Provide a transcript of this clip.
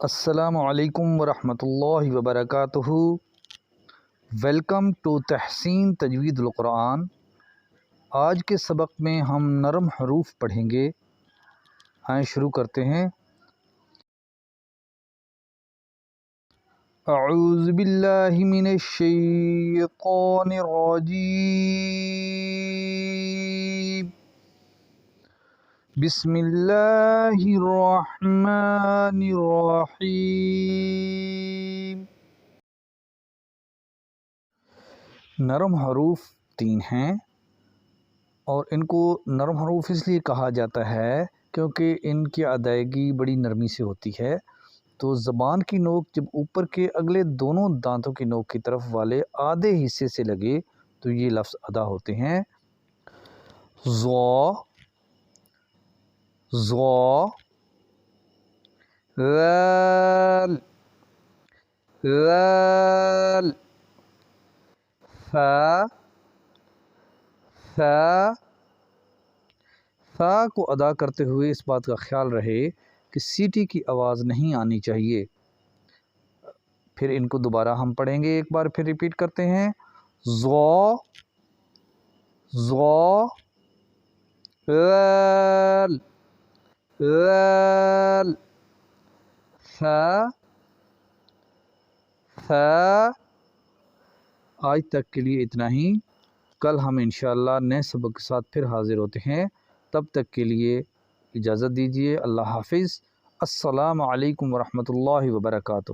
السلام علیکم ورحمۃ اللہ وبرکاتہ۔ ویلکم ٹو تحسین تجوید القرآن۔ آج کے سبق میں ہم نرم حروف پڑھیں گے۔ آئیں شروع کرتے ہیں۔ اعوذ باللہ من الشیطان الرجیم، بسم اللہ الرحمن الرحیم۔ نرم حروف 3 ہیں، اور ان کو نرم حروف اس لیے کہا جاتا ہے کیونکہ ان کی ادائیگی بڑی نرمی سے ہوتی ہے۔ تو زبان کی نوک جب اوپر کے اگلے دونوں دانتوں کی نوک کی طرف والے آدھے حصے سے لگے تو یہ لفظ ادا ہوتے ہیں۔ ضا، ضا، ذال، ذال، ثا، ثا۔ ثا کو ادا کرتے ہوئے اس بات کا خیال رہے کہ سیٹی کی آواز نہیں آنی چاہیے۔ پھر ان کو دوبارہ ہم پڑھیں گے، ایک بار پھر ریپیٹ کرتے ہیں۔ ضا، ضا، ذال، ذال، ثا، ثا۔ آج تک کے لیے اتنا ہی۔ کل ہم انشاءاللہ نئے سبق کے ساتھ پھر حاضر ہوتے ہیں۔ تب تک کے لیے اجازت دیجیے۔ اللہ حافظ۔ السلام علیکم ورحمۃ اللہ وبرکاتہ۔